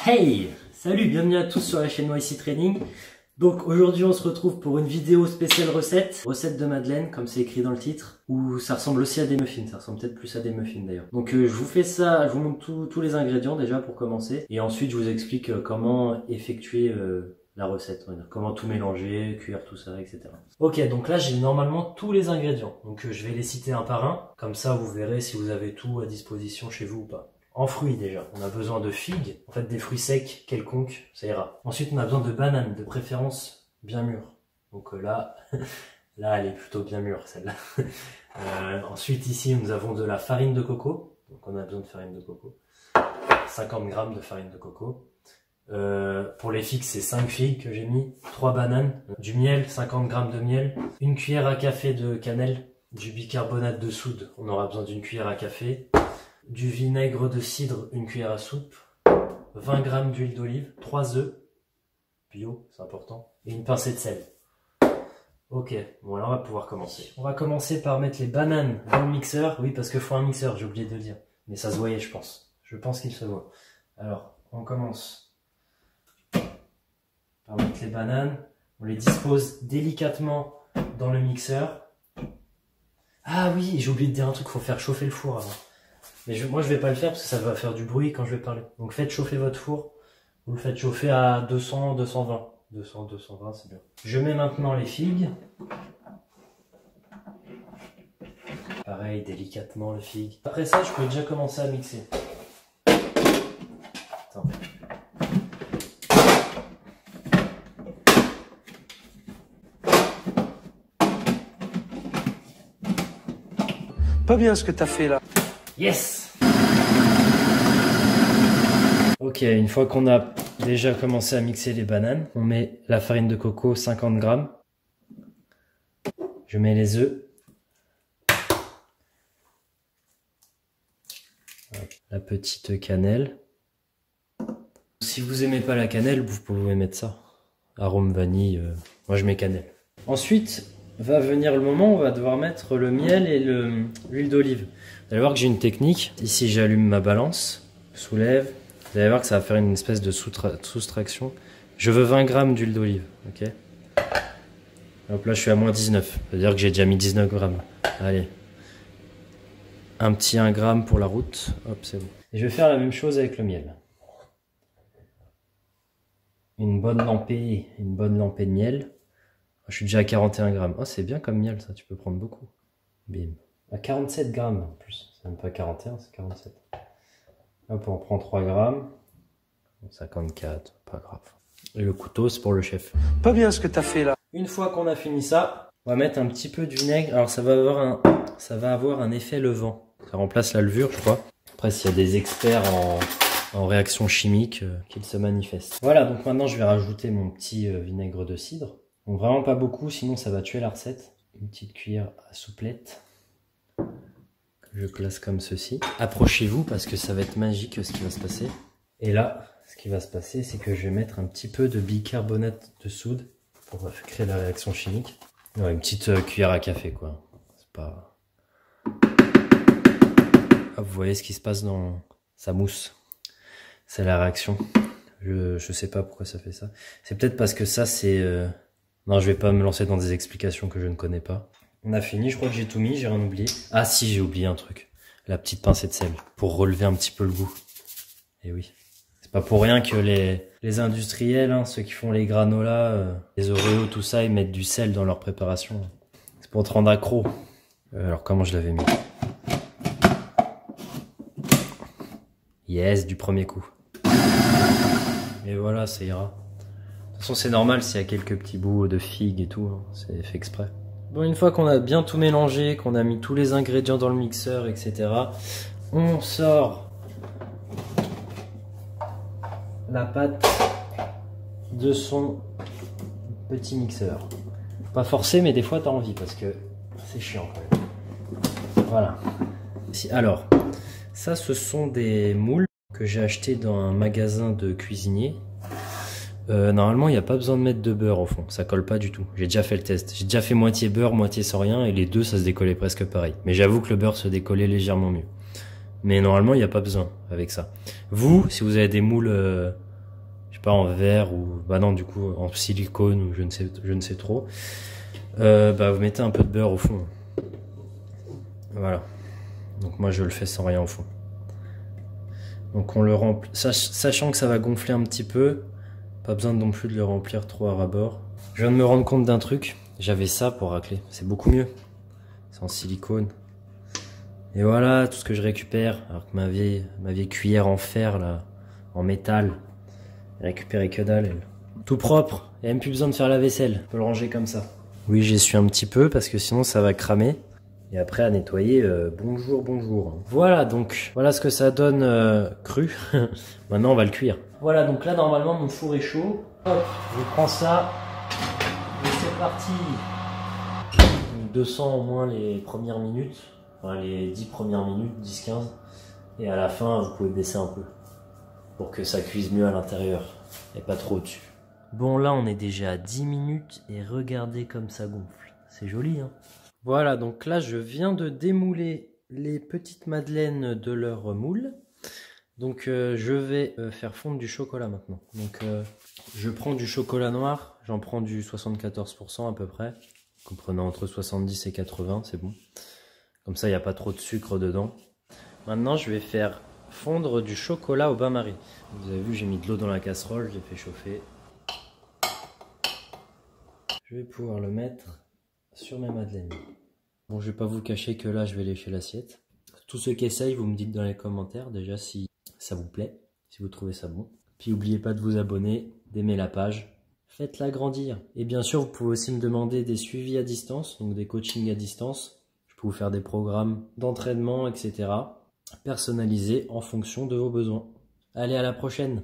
Hey! Salut, bienvenue à tous sur la chaîne YC Training. Donc aujourd'hui on se retrouve pour une vidéo spéciale recette de madeleine comme c'est écrit dans le titre, où ça ressemble aussi à des muffins, ça ressemble peut-être plus à des muffins d'ailleurs. Donc je vous fais ça, je vous montre tous les ingrédients déjà pour commencer, et ensuite je vous explique comment effectuer la recette, on va dire, comment tout mélanger, cuire tout ça, etc. Ok, donc là j'ai normalement tous les ingrédients, donc je vais les citer un par un, comme ça vous verrez si vous avez tout à disposition chez vous ou pas. En fruits déjà, on a besoin de figues, en fait des fruits secs quelconques, ça ira. Ensuite on a besoin de bananes, de préférence bien mûres. Donc là, là elle est plutôt bien mûre celle-là. Ensuite ici nous avons de la farine de coco, donc on a besoin de farine de coco. 50 grammes de farine de coco. Pour les figues c'est 5 figues que j'ai mis, 3 bananes, du miel, 50 grammes de miel, une cuillère à café de cannelle, du bicarbonate de soude, on aura besoin d'une cuillère à café. Du vinaigre de cidre, une cuillère à soupe, 20 g d'huile d'olive, 3 œufs, bio, c'est important, et une pincée de sel. Ok, bon là on va pouvoir commencer. On va commencer par mettre les bananes dans le mixeur, oui parce qu'il faut un mixeur, j'ai oublié de le dire, mais ça se voyait je pense. Je pense qu'il se voit. Alors, on commence par mettre les bananes, on les dispose délicatement dans le mixeur. Ah oui, j'ai oublié de dire un truc, il faut faire chauffer le four avant. Mais moi je vais pas le faire parce que ça va faire du bruit quand je vais parler. Donc faites chauffer votre four. Vous le faites chauffer à 200, 220. 200, 220 c'est bien. Je mets maintenant les figues. Pareil, délicatement les figues. Après ça, je peux déjà commencer à mixer. Attends. Pas bien ce que t'as fait là. Yes! Ok, une fois qu'on a déjà commencé à mixer les bananes, on met la farine de coco 50 grammes. Je mets les œufs. La petite cannelle. Si vous aimez pas la cannelle, vous pouvez mettre ça. Arôme vanille, moi je mets cannelle. Ensuite, va venir le moment où on va devoir mettre le miel et l'huile d'olive. Vous allez voir que j'ai une technique. Ici, j'allume ma balance, soulève. Vous allez voir que ça va faire une espèce de soustraction. Je veux 20 grammes d'huile d'olive. Ok. Hop là, je suis à moins 19. C'est-à-dire que j'ai déjà mis 19 grammes. Allez. Un petit 1 gramme pour la route. Hop, c'est bon. Et je vais faire la même chose avec le miel. Une bonne lampée de miel. Je suis déjà à 41 grammes. Oh, c'est bien comme miel, ça. Tu peux prendre beaucoup. Bim. À 47 grammes en plus. C'est même pas 41, c'est 47. Hop, on prend 3 grammes. 54, pas grave. Et le couteau, c'est pour le chef. Pas bien ce que t'as fait là. Une fois qu'on a fini ça, on va mettre un petit peu de vinaigre. Alors ça va avoir un effet levant. Ça remplace la levure, je crois. Après, s'il y a des experts en réaction chimique, qu'ils se manifestent. Voilà, donc maintenant je vais rajouter mon petit vinaigre de cidre. Donc vraiment pas beaucoup, sinon ça va tuer la recette. Une petite cuillère à souplette. Que je place comme ceci. Approchez-vous parce que ça va être magique ce qui va se passer. Et là, ce qui va se passer, c'est que je vais mettre un petit peu de bicarbonate de soude pour créer la réaction chimique. Ouais, une petite cuillère à café, quoi. C'est pas... Hop, vous voyez ce qui se passe dans sa mousse. C'est la réaction. Je sais pas pourquoi ça fait ça. C'est peut-être parce que ça, c'est... Non, je vais pas me lancer dans des explications que je ne connais pas. On a fini, je crois que j'ai tout mis, j'ai rien oublié. Ah si, j'ai oublié un truc. La petite pincée de sel, pour relever un petit peu le goût. Et oui. C'est pas pour rien que les industriels, hein, ceux qui font les granolas, les Oreos, tout ça, ils mettent du sel dans leur préparation. C'est pour te rendre accro. Alors comment je l'avais mis? Yes, du premier coup. Et voilà, ça ira. De toute façon, c'est normal s'il y a quelques petits bouts de figues et tout, hein, c'est fait exprès. Bon, une fois qu'on a bien tout mélangé, qu'on a mis tous les ingrédients dans le mixeur, etc., on sort la pâte de son petit mixeur. Pas forcé, mais des fois t'as envie parce que c'est chiant quand même. Voilà. Alors, ça ce sont des moules que j'ai achetés dans un magasin de cuisinier. Normalement il n'y a pas besoin de mettre de beurre au fond, ça colle pas du tout. J'ai déjà fait le test, j'ai déjà fait moitié beurre, moitié sans rien et les deux ça se décollait presque pareil. Mais j'avoue que le beurre se décollait légèrement mieux. Mais normalement il n'y a pas besoin avec ça. Vous, si vous avez des moules sais pas, en verre ou, bah non, du coup, en silicone ou je ne sais trop. Bah, vous mettez un peu de beurre au fond. Voilà. Donc moi, je le fais sans rien au fond. Donc on le remplit, sachant que ça va gonfler un petit peu, pas besoin non plus de le remplir trop à ras-bord. Je viens de me rendre compte d'un truc, j'avais ça pour racler, c'est beaucoup mieux. C'est en silicone. Et voilà tout ce que je récupère, alors que ma vieille cuillère en fer là, en métal, elle récupérait que dalle elle. Tout propre, il n'y a même plus besoin de faire la vaisselle, on peut le ranger comme ça. Oui, j'essuie un petit peu parce que sinon ça va cramer. Et après à nettoyer, bonjour, bonjour. Voilà, donc voilà ce que ça donne cru. Maintenant on va le cuire. Voilà, donc là normalement mon four est chaud. Hop, je prends ça. Et c'est parti. 200 au moins les premières minutes. Enfin les 10 premières minutes, 10-15. Et à la fin vous pouvez baisser un peu. Pour que ça cuise mieux à l'intérieur. Et pas trop au-dessus. Bon là on est déjà à 10 minutes. Et regardez comme ça gonfle. C'est joli hein. Voilà, donc là je viens de démouler les petites madeleines de leur moule. Donc je vais faire fondre du chocolat maintenant. Donc je prends du chocolat noir, j'en prends du 74% à peu près. Comprenant entre 70 et 80, c'est bon. Comme ça il n'y a pas trop de sucre dedans. Maintenant je vais faire fondre du chocolat au bain-marie. Vous avez vu, j'ai mis de l'eau dans la casserole, j'ai fait chauffer. Je vais pouvoir le mettre sur mes madeleines. Bon, je vais pas vous cacher que là, je vais lécher l'assiette. Tous ceux qui essayent, vous me dites dans les commentaires déjà si ça vous plaît, si vous trouvez ça bon. Puis n'oubliez pas de vous abonner, d'aimer la page, faites-la grandir. Et bien sûr, vous pouvez aussi me demander des suivis à distance, donc des coachings à distance. Je peux vous faire des programmes d'entraînement, etc. personnalisés en fonction de vos besoins. Allez, à la prochaine!